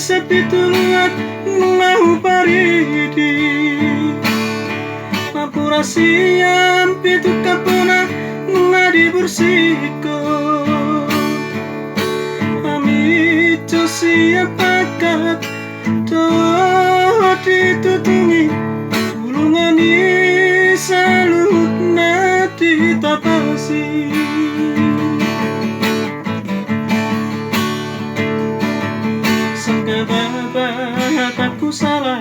sepi tuluat mau paridi Mapura siam pitu kapona ngadi bersiko Ami siap pakat ditutungi bulungani salut nati tapasi Sangka aku salah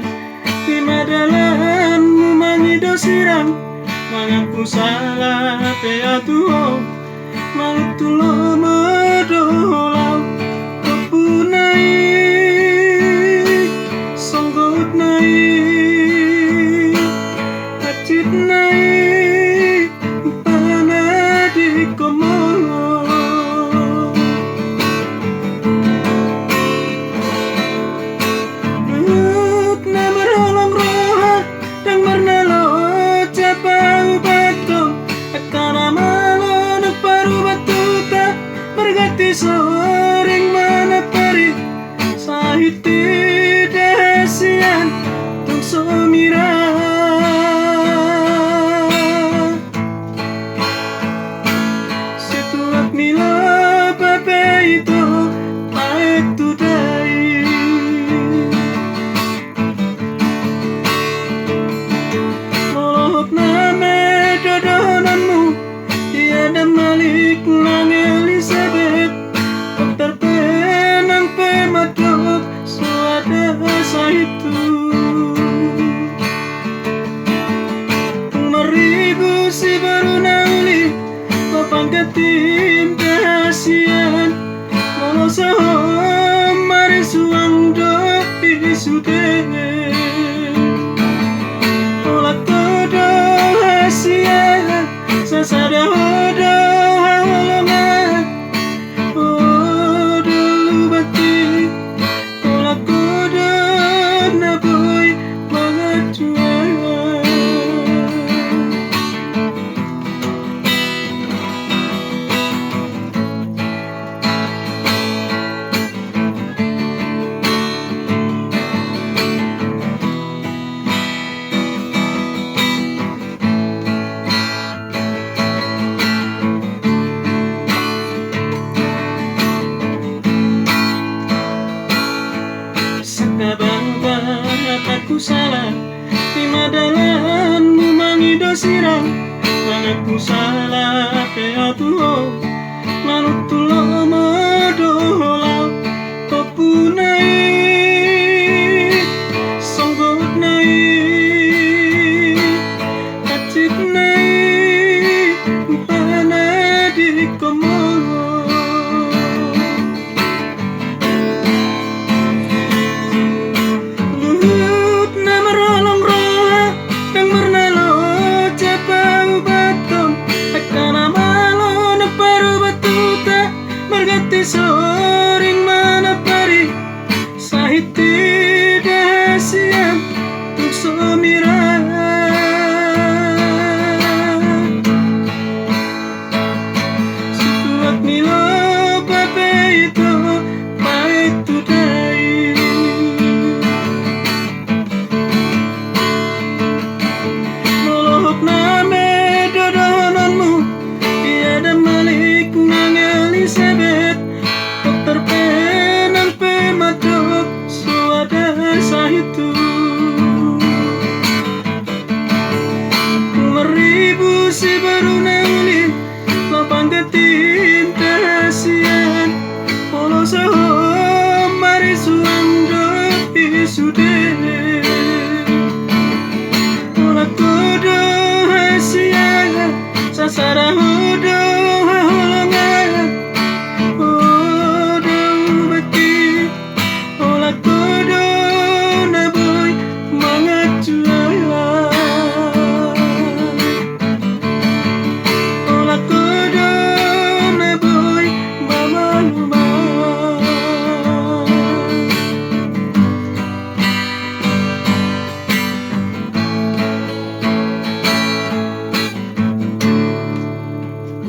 di madalanmu mangido sirang mangaku salah pea tuho malut tulo medolau kepunai songgot nai acit nai panadi komo Sering mana pari sahiti desian tung somira situat mila pape itu paek tudai Molok name dodonanmu tiada malik nang Elizabeth terpenang pemadok suada itu 1000 si baru nauli papangkatin kasihan mau saham mari suang dopi sude olah todo hasian sasada hodo hawalongan aku salah di madalanmu mangido sirang mangaku salah pea tuho manut tulo